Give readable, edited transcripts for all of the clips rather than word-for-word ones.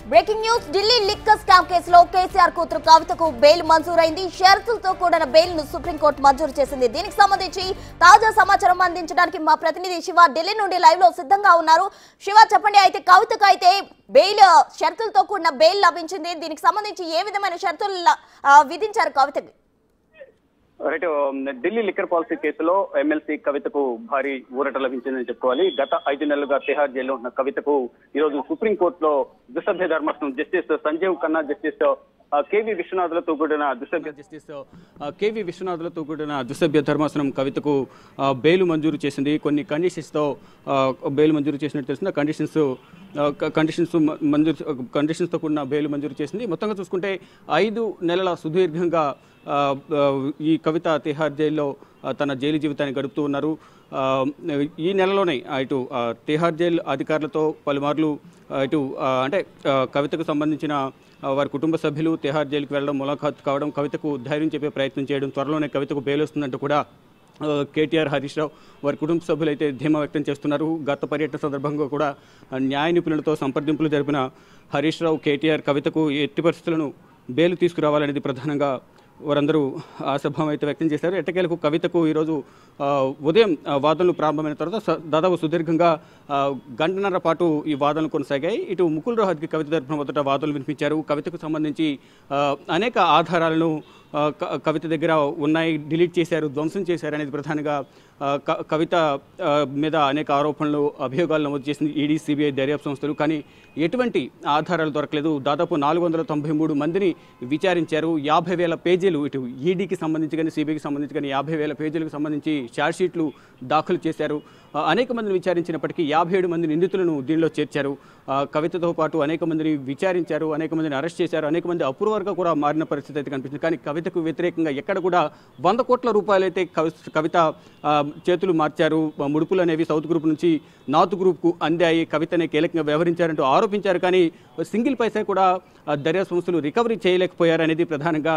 Breaking news Delhi liquor scam కేసులో కేసీఆర్ కూతురు కవితకు బెయిల్ మంజూరైంది. షరతులతో కూడిన బెయిల్ ను సుప్రీంకోర్టు మంజూరు చేసింది. దీనికి సంబంధించి తాజా సమాచారం అందించడానికి మా ప్రతినిధి శివ ఢిల్లీ నుండి లైవ్ లో సిద్ధంగా ఉన్నారు. శివ చెప్పండి, అయితే కవితకు అయితే బెయిల్ షరతులతో కూడిన బెయిల్ లభించింది. దీనికి సంబంధించి ఏ విధమైన షరతులు విధించారు కవితకి? రైట్, ఢిల్లీ లిక్కర్ పాలసీ కేసులో ఎమ్మెల్సీ కవితకు భారీ ఊరట లభించిందని చెప్పుకోవాలి. గత 5 నెలలుగా తిహార్ జైల్లో ఉన్న కవితకు ఈరోజు సుప్రీంకోర్టులో ద్విసభ్య ధర్మాసనం justice Sanjiv Khanna, justice KV విశ్వనాథ్లతో కూడిన ద్విసభ్య ధర్మాసనం కవితకు బెయిల్ మంజూరు చేసింది. కొన్ని కండిషన్స్తో బెయిల్ మంజూరు చేసినట్టు తెలిసింది. కండిషన్స్తో కూడిన బెయిల్ మంజూరు చేసింది. మొత్తంగా చూసుకుంటే 5 నెలల సుదీర్ఘంగా ఈ కవిత తిహార్ జైల్లో తన జైలు జీవితాన్ని గడుపుతూ ఉన్నారు. ఈ నెలలోనే ఇటు తిహార్ జైలు అధికారులతో పలుమార్లు ఇటు అంటే కవితకు సంబంధించిన వారి కుటుంబ సభ్యులు తిహార్ జైలుకి వెళ్ళడం, ములాఖాత్ కావడం, కవితకు ధైర్యం చెప్పే ప్రయత్నం చేయడం, త్వరలోనే కవితకు బెయిల్ వస్తుందంటూ కూడా కేటీఆర్, హరీష్ రావు వారి కుటుంబ సభ్యులు అయితే ధీమా వ్యక్తం చేస్తున్నారు. గత పర్యటన సందర్భంగా కూడా న్యాయ నిపుణులతో సంప్రదింపులు జరిపిన హరీష్ రావు, కేటీఆర్ కవితకు ఎట్టి పరిస్థితులను బెయిల్ తీసుకురావాలనేది ప్రధానంగా వారందరూ ఆశాభావం అయితే వ్యక్తం చేశారు. ఎట్టకేలకు కవితకు ఈరోజు ఉదయం వాదనలు ప్రారంభమైన తర్వాత దాదాపు సుదీర్ఘంగా గంటన్నర పాటు ఈ వాదనలు కొనసాగాయి. ఇటు ముకుల్ రోహత్గి కవిత తరఫున మొదట వాదనలు వినిపించారు. కవితకు సంబంధించి అనేక ఆధారాలను కవిత దగ్గర ఉన్నాయి, డిలీట్ చేశారు, ధ్వంసం చేశారు అనేది ప్రధానంగా కవిత మీద అనేక ఆరోపణలు, అభియోగాలు నమోదు చేసింది ఈడీ, సిబిఐ దర్యాప్తు సంస్థలు. కానీ ఎటువంటి ఆధారాలు దొరకలేదు. దాదాపు 493 మందిని విచారించారు. 50,000 పేజీలు ఇటు ఈడీకి సంబంధించి కానీ సిబిఐకి సంబంధించి కానీ 50,000 పేజీలకు సంబంధించి ఛార్జ్షీట్లు దాఖలు చేశారు. అనేక మందిని విచారించినప్పటికీ 57 మంది నిందితులను దీనిలో చేర్చారు. కవితతో పాటు అనేక మందిని విచారించారు, అనేక మందిని అరెస్ట్ చేశారు, అనేక మంది అప్రూవర్గా కూడా మారిన పరిస్థితి అయితే కనిపిస్తుంది. కానీ కవితకు వ్యతిరేకంగా ఎక్కడ కూడా 100 కోట్ల రూపాయలు అయితే కవిత చేతులు మార్చారు. ముడుపులు అనేవి సౌత్ గ్రూప్ నుంచి నార్త్ గ్రూప్కు అందాయి, కవితనే కీలకంగా వ్యవహరించారంటూ ఆరోపించారు. కానీ సింగిల్ పైసా కూడా దర్యాప్తు సంస్థలు రికవరీ చేయలేకపోయారనేది ప్రధానంగా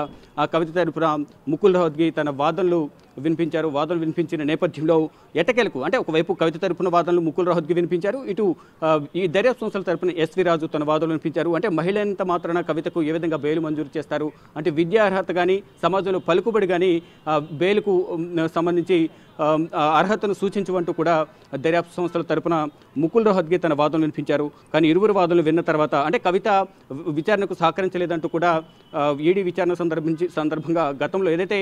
కవిత తరపున ముకుల్ రోహత్గి తన వాదనలు వినిపించారు. వాదనలు వినిపించిన నేపథ్యంలో ఎట్టకేలకు అంటే ఒకవైపు కవిత తరపున వాదనలు ముకుల్ రోహత్గి వినిపించారు, ఇటు ఈ దర్యాప్తు సంస్థల తరపున ఎస్వి రాజు తన వాదనలు వినిపించారు. అంటే మహిళ ఎంత మాత్రాన కవితకు ఏ విధంగా బెయిల్ మంజూరు చేస్తారు, అంటే విద్యా అర్హత కానీ సమాజంలో పలుకుబడి కానీ బెయిల్కు సంబంధించి అర్హతను సూచించవంటూ కూడా దర్యాప్తు సంస్థల తరపున ముకుల్ రోహత్గి తన వాదనలు వినిపించారు. కానీ ఇరువురు వాదనలు విన్న తర్వాత అంటే కవిత విచారణకు సహకరించలేదంటూ కూడా ఈడీ విచారణ సందర్భంగా గతంలో ఏదైతే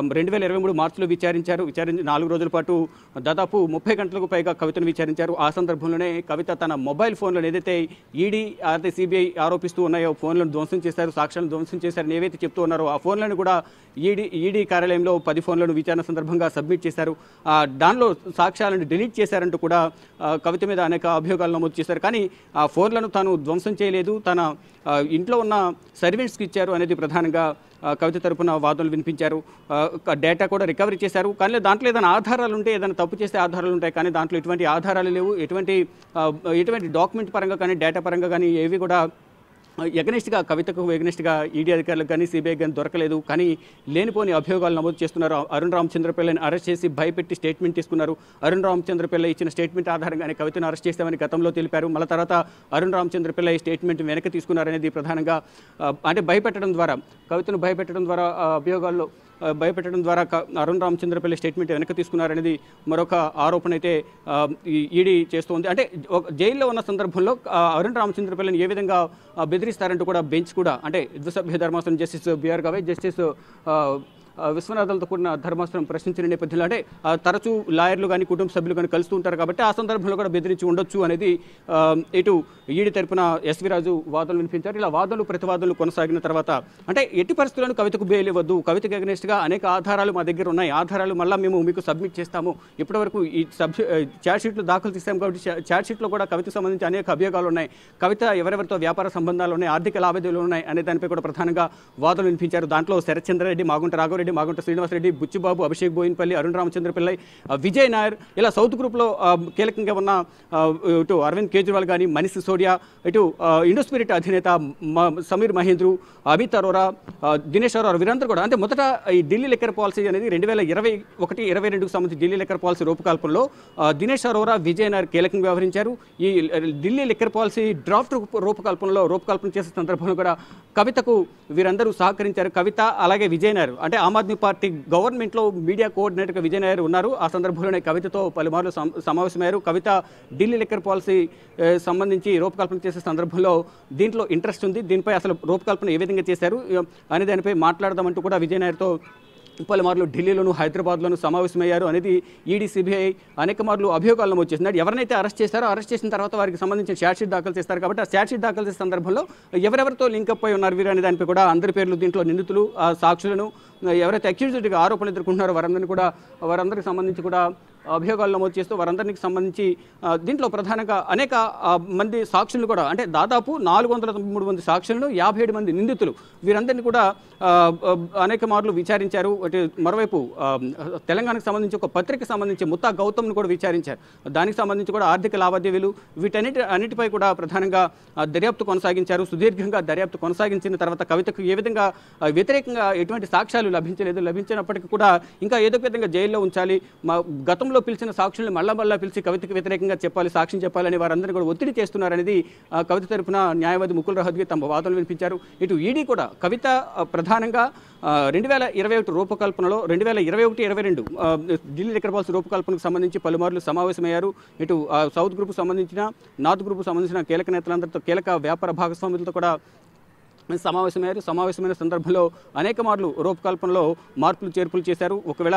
2023 మార్చిలో విచారించి 4 రోజుల పాటు దాదాపు 30 గంటలకు పైగా కవితను విచారించారు. ఆ సందర్భంలోనే కవిత తన మొబైల్ ఫోన్లను ఏదైతే ఈడీ అదే సిబిఐ ఆరోపిస్తూ ఉన్నాయో ఫోన్లను ధ్వంసం చేశారు, సాక్ష్యాలను ధ్వంసం చేశారని ఏవైతే చెప్తూ ఉన్నారో ఆ ఫోన్లను కూడా ఈడీ కార్యాలయంలో 10 ఫోన్లను విచారణ సందర్భంగా సబ్మిట్ చేశారు. దానిలో సాక్ష్యాలను డిలీట్ చేశారంటూ కూడా కవిత మీద అనేక అభియోగాలు నమోదు చేశారు. కానీ ఆ ఫోన్లను తాను ధ్వంసం చేయలేదు, తన ఇంట్లో ఉన్న సర్వెంట్స్కి ఇచ్చారు అనేది ప్రధానంగా కవిత తరపున వాదనలు వినిపించారు. డేటా కూడా రికవరీ చేశారు. కానీ దాంట్లో ఏదైనా ఆధారాలు ఉంటే, ఏదైనా తప్పు చేసే ఆధారాలు ఉంటాయి, కానీ దాంట్లో ఎటువంటి ఆధారాలు లేవు. ఎటువంటి డాక్యుమెంట్ పరంగా కానీ డేటా పరంగా కానీ ఏవి కూడా ఎగనెస్ట్గా కవితకు ఎగనెస్ట్గా ఈడీ అధికారులకు కానీ సిబిఐ కానీ దొరకలేదు. కానీ లేనిపోని అభియోగాలు నమోదు చేస్తున్నారు. అరుణ్ రామచంద్రపిల్లని అరెస్ట్ చేసి భయపెట్టి స్టేట్మెంట్ తీసుకున్నారు. అరుణ్ రామచంద్రపిల్ల ఇచ్చిన స్టేట్మెంట్ ఆధారంగానే కవితను అరెస్ట్ చేస్తామని గతంలో తెలిపారు. మళ్ళీ తర్వాత అరుణ్ రామచంద్రపిల్ల ఈ స్టేట్మెంట్ వెనక్కి తీసుకున్నారనేది ప్రధానంగా అంటే భయపెట్టడం ద్వారా, కవితను భయపెట్టడం ద్వారా అభియోగాల్లో భయపెట్టడం ద్వారా అరుణ్ రామచంద్రపల్లి స్టేట్మెంట్ వెనక్కి తీసుకున్నారనేది మరొక ఆరోపణ అయితే ఈడీ చేస్తోంది. అంటే జైల్లో ఉన్న సందర్భంలో అరుణ్ రామచంద్రపల్లిని ఏ విధంగా బెదిరిస్తారంటూ కూడా బెంచ్ కూడా అంటే ద్విసభ్య ధర్మాసనం జస్టిస్ బిఆర్ గవై, జస్టిస్ విశ్వనాథ్లతో కూడిన ధర్మాసనం ప్రశ్నించిన నేపథ్యంలో అంటే తరచూ లాయర్లు కానీ కుటుంబ సభ్యులు కానీ కలుస్తూ ఉంటారు కాబట్టి ఆ సందర్భంలో కూడా బెదిరించి ఉండొచ్చు అనేది ఇటు ఈడీ తరపున ఎస్వి రాజు వాదనలు వినిపించారు. ఇలా వాదనలు ప్రతివాదనలు కొనసాగిన తర్వాత అంటే ఎట్టి పరిస్థితులను కవితకు బెయిల్ ఇవ్వద్దు, కవితకు అగెనెస్ట్గా అనేక ఆధారాలు మా దగ్గర ఉన్నాయి, ఆధారాలు మళ్ళీ మేము మీకు సబ్మిట్ చేస్తాము, ఇప్పటివరకు ఈ ఛార్జ్షీట్లు దాఖలు చేస్తాము కాబట్టి ఛార్జ్షీట్లో కూడా కవితకు సంబంధించి అనేక అభియోగాలు ఉన్నాయి, కవిత ఎవరెవరితో వ్యాపార సంబంధాలు ఉన్నాయి, ఆర్థిక లావాదేవీలు ఉన్నాయి అనే దానిపై కూడా ప్రధానంగా వాదనలు వినిపించారు. దాంట్లో శరత్చంద్రారెడ్డి, మాగుంట రాఘవ రెడ్డి, మాగుంట శ్రీనివాసరెడ్డి, బుచ్చిబాబు, అభిషేక్ బోయిన్పల్లి, అరుణ్ రామచంద్ర పిల్లై, విజయ్ నాయర్, ఇలా సౌత్ గ్రూప్లో కీలకంగా ఉన్న ఇటు అరవింద్ కేజ్రీవాల్ కానీ, మనీష్ సిసోడియా, ఇటు ఇండోస్పిరిట్ అధినేత సమీర్ మహేంద్రు, అమిత్ అరోరా, దినేష్ అరోరా, వీరందరూ కూడా అంటే మొదట ఈ ఢిల్లీ లిక్కర్ పాలసీ అనేది 2021-22కు సంబంధించి ఢిల్లీ లిక్కర్ పాలసీ రూపకల్పనలో దినేష్ అరోరా, విజయ్ నాయర్ కీలకంగా వ్యవహరించారు. ఈ ఢిల్లీ లిక్కర్ పాలసీ డ్రాఫ్ట్ రూపకల్పన చేసే సందర్భంలో కూడా కవితకు వీరందరూ సహకరించారు. కవిత అలాగే విజయ్ నాయర్ అంటే ఆమ్ ఆద్మీ పార్టీ గవర్నమెంట్లో మీడియా కోఆర్డినేటర్గా విజయ్ నాయర్ ఉన్నారు. ఆ సందర్భంలోనే కవితతో పలుమార్లు సమావేశమయ్యారు. కవిత ఢిల్లీ లిక్కర్ పాలసీ సంబంధించి రూపకల్పన చేసే సందర్భంలో దీంట్లో ఇంట్రెస్ట్ ఉంది, దీనిపై అసలు రూపకల్పన ఏ విధంగా చేశారు అనే దానిపై మాట్లాడదామంటూ కూడా విజయ్ నాయర్తో పలుమార్లు ఢిల్లీలోను, హైదరాబాద్లోను సమావేశమయ్యారు అనేది ఈడీ, సిబిఐ అనేక మార్లు అభియోగాలను వచ్చేసింది. ఎవరినైతే అరెస్ట్ చేశారో అరెస్ట్ చేసిన తర్వాత వారికి సంబంధించిన ఛార్జ్షీట్ దాఖలు చేస్తారు. కాబట్టి ఆ ఛార్జ్షీట్ దాఖలు చేసే సందర్భంలో ఎవరెవరితో లింకప్ అయి ఉన్నారు వీరు అనే దానిపై కూడా అందరి పేర్లు, దీంట్లో నిందితులు, సాక్షులను, ఎవరైతే అక్యూజ్డ్గా ఆరోపణలు ఎదుర్కొంటున్నారో వారందరికీ సంబంధించి కూడా అభియోగాలు నమోదు చేస్తూ వారందరికి సంబంధించి దీంట్లో ప్రధానంగా అనేక మంది సాక్షులను కూడా అంటే దాదాపు 493 మంది సాక్షులను, 57 మంది నిందితులు వీరందరినీ కూడా అనేక మార్లు విచారించారు. మరోవైపు తెలంగాణకు సంబంధించి ఒక పత్రికకు సంబంధించి ముత్తా గౌతమ్ను కూడా విచారించారు. దానికి సంబంధించి కూడా ఆర్థిక లావాదేవీలు అన్నిటిపై కూడా ప్రధానంగా దర్యాప్తు కొనసాగించారు. సుదీర్ఘంగా దర్యాప్తు కొనసాగించిన తర్వాత కవితకు ఏ విధంగా వ్యతిరేకంగా ఎటువంటి సాక్ష్యాలు లభించినప్పటికీ కూడా ఇంకా ఏదో విధంగా జైల్లో ఉంచాలి, గతంలో పిలిచిన సాక్షుల్ని మళ్ళా పిలిచి కవితకు వ్యతిరేకంగా సాక్ష్యం చెప్పాలని వారందరూ కూడా ఒత్తిడి చేస్తున్నారనేది కవిత తరపున న్యాయవాది ముకుల్ రోహత్గి తమ వాదనలు వినిపించారు. ఇటు ఈడీ కూడా కవిత ప్రధానంగా 2021 రూపకల్పనలో 2021-22 ఢిల్లీ లిక్కర్ పాలసీ రూపకల్పనకు సంబంధించి పలుమార్లు సమావేశమయ్యారు. ఇటు సౌత్ గ్రూప్కు సంబంధించిన, నార్త్ గ్రూప్కు సంబంధించిన కీలక నేతలందరితో, కీలక వ్యాపార భాగస్వాములతో కూడా సమావేశమైన సందర్భంలో అనేక మార్లు రూపకల్పనలో మార్పులు చేర్పులు చేశారు. ఒకవేళ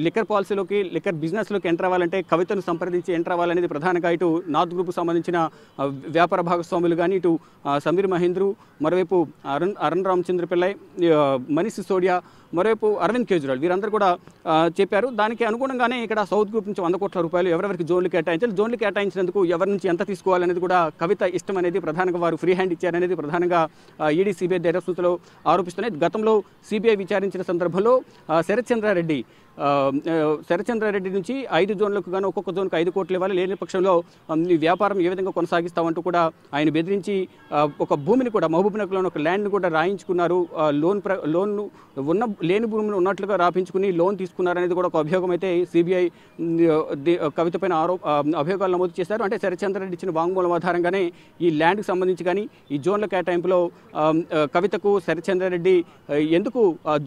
లిక్కర్ పాలసీలోకి, లిక్కర్ బిజినెస్లోకి ఎంటర్ అవ్వాలంటే కవితను సంప్రదించి ఎంటర్ అవ్వాలనేది ప్రధానంగా ఇటు నార్త్ గ్రూప్కు సంబంధించిన వ్యాపార భాగస్వాములు కానీ, ఇటు సమీర్ మహేంద్రు, మరోవైపు అరుణ్ రామచంద్ర పిల్లై, మనీష్ సిసోడియా, మరోవైపు అరవింద్ కేజ్రీవాల్ వీరందరూ కూడా చెప్పారు. దానికి అనుగుణంగానే ఇక్కడ సౌత్ గ్రూప్ నుంచి 100 కోట్ల రూపాయలు ఎవరెవరికి జోన్లు కేటాయించినందుకు ఎవరి నుంచి ఎంత తీసుకోవాలనేది కూడా కవిత ఇష్టం అనేది ప్రధానంగా వారు ఫ్రీ హ్యాండ్ ఇచ్చారనేది ప్రధానంగా ఈడీ, సిబిఐ దర్యాప్తులో ఆరోపిస్తున్నాయి. గతంలో సిబిఐ విచారించిన సందర్భంలో శరత్చంద్రారెడ్డి నుంచి 5 జోన్లకు గాను ఒక్కొక్క జోన్కు 5 కోట్లు ఇవ్వాలి, లేని పక్షంలో వ్యాపారం ఏ విధంగా కొనసాగిస్తామంటూ కూడా ఆయన బెదిరించి ఒక భూమిని కూడా మహబూబ్నగర్లోని ఒక ల్యాండ్ని కూడా రాయించుకున్నారు. లేని భూమిని ఉన్నట్లుగా రాపించుకుని లోన్ తీసుకున్నారనేది కూడా ఒక అభియోగం అయితే సిబిఐ కవిత పైన అభియోగాలు నమోదు చేశారు. అంటే శరత్చంద్రారెడ్డి ఇచ్చిన వాంగ్మూలం ఆధారంగానే ఈ ల్యాండ్కి సంబంధించి కానీ ఈ జోన్ల కేటాయింపులో కవితకు శరత్చంద్రారెడ్డి ఎందుకు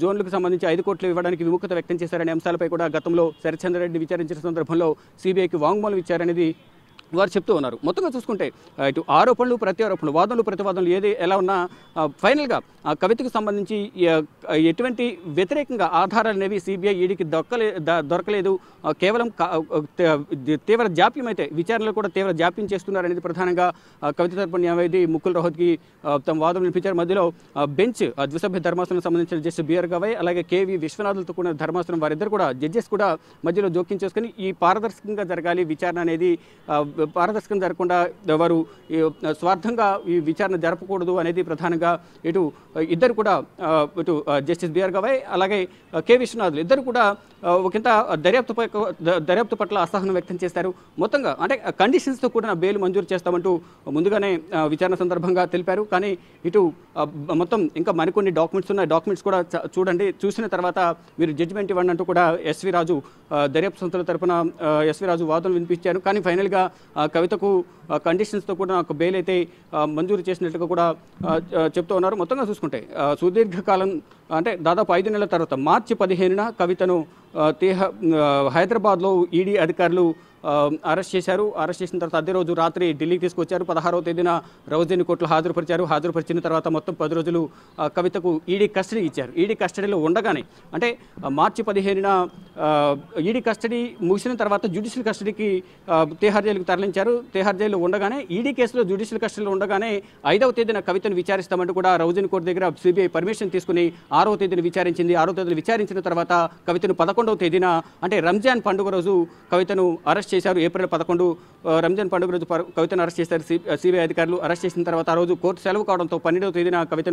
జోన్లకు సంబంధించి 5 కోట్లు ఇవ్వడానికి విముఖత వ్యక్తం చేశారనే అంశాలపై కూడా గతంలో శరత్చంద్రారెడ్డి విచారించిన సందర్భంలో సిబిఐకి వాంగ్మూలం ఇచ్చారనేది వారు చెప్తూ ఉన్నారు. మొత్తంగా చూసుకుంటే ఇటు ఆరోపణలు, ప్రత్యారోపణలు, వాదనలు, ప్రతివాదనలు ఎలా ఉన్నా ఫైనల్గా కవితకు సంబంధించి ఎటువంటి వ్యతిరేకంగా ఆధారాలు అనేవి సిబిఐ, ఈడీకి దొరకలేదు. కేవలం తీవ్ర జాప్యం అయితే విచారణలో కూడా తీవ్ర జాప్యం చేస్తున్నారనేది ప్రధానంగా కవిత తరపున న్యాయవాది ముకుల్ రోహత్గి తమ వాదన వినిపించారు. మధ్యలో బెంచ్ ద్విసభ్య ధర్మాసనం సంబంధించిన జస్టిస్ బిఆర్ గవై అలాగే కేవి విశ్వనాథులతో కూడిన ధర్మాసనం వారిద్దరు కూడా జడ్జెస్ కూడా మధ్యలో జోక్యం చేసుకుని ఈ పారదర్శకంగా జరగాలి విచారణ అనేది, పారదర్శకంగా జరగకుండా వారు స్వార్థంగా ఈ విచారణ జరపకూడదు అనేది ప్రధానంగా ఇద్దరు కూడా ఇటు జస్టిస్ బిఆర్ గవై అలాగే కె విశ్వనాథులు ఇద్దరు కూడా ఒకంత దర్యాప్తు పట్ల అసహనం వ్యక్తం చేశారు. మొత్తంగా అంటే కండిషన్స్తో కూడిన బెయిల్ మంజూరు చేస్తామంటూ ముందుగానే విచారణ సందర్భంగా తెలిపారు. కానీ ఇటు మొత్తం ఇంకా మరికొన్ని డాక్యుమెంట్స్ ఉన్నాయి, డాక్యుమెంట్స్ కూడా చూసిన తర్వాత మీరు జడ్జిమెంట్ ఇవ్వండి అంటూ కూడా ఎస్వి రాజు దర్యాప్తు సంస్థల తరపున ఎస్వి రాజు వాదనలు వినిపించారు. కానీ ఫైనల్గా కవితకు కండిషన్స్తో కూడా ఒక బెయిల్ అయితే మంజూరు చేసినట్టుగా కూడా చెప్తూ ఉన్నారు. మొత్తంగా చూసుకుంటే సుదీర్ఘకాలం అంటే దాదాపు 5 నెలల తర్వాత మార్చి 15న కవితను హైదరాబాద్లో ఈడీ అధికారులు అరెస్ట్ చేశారు. అరెస్ట్ చేసిన తర్వాత అదే రోజు రాత్రి ఢిల్లీకి తీసుకొచ్చారు. 16వ తేదీన రౌజేని కోర్టులో హాజరుపరిచిన తర్వాత మొత్తం 10 రోజులు కవితకు ఈడీ కస్టడీ ఇచ్చారు. ఈడీ కస్టడీలో ఉండగానే అంటే మార్చి 15న ఈడీ కస్టడీ ముగిసిన తర్వాత జ్యుడిషియల్ కస్టడీకి తిహార్ జైలుకు తరలించారు. తిహార్ జైల్లో ఉండగానే ఈడీ కేసులో జ్యుడిషియల్ కస్టడీలో ఉండగానే 5వ తేదీన కవితను విచారిస్తామంటూ కూడా రౌజేని కోర్టు దగ్గర సిబిఐ పర్మిషన్ తీసుకుని 6వ తేదీన విచారించింది. 6వ తేదీన విచారించిన తర్వాత కవితను 11వ తేదీన అంటే రంజాన్ పండుగ రోజు కవితను అరెస్ట్ చేశారు. ఏప్రిల్ 11 రంజాన్ పండుగ రోజు కవితను అరెస్ట్ చేశారు సిబిఐ అధికారులు. అరెస్ట్ చేసిన తర్వాత ఆ రోజు కోర్టు సెలవు కావడంతో 12వ తేదీన కవితను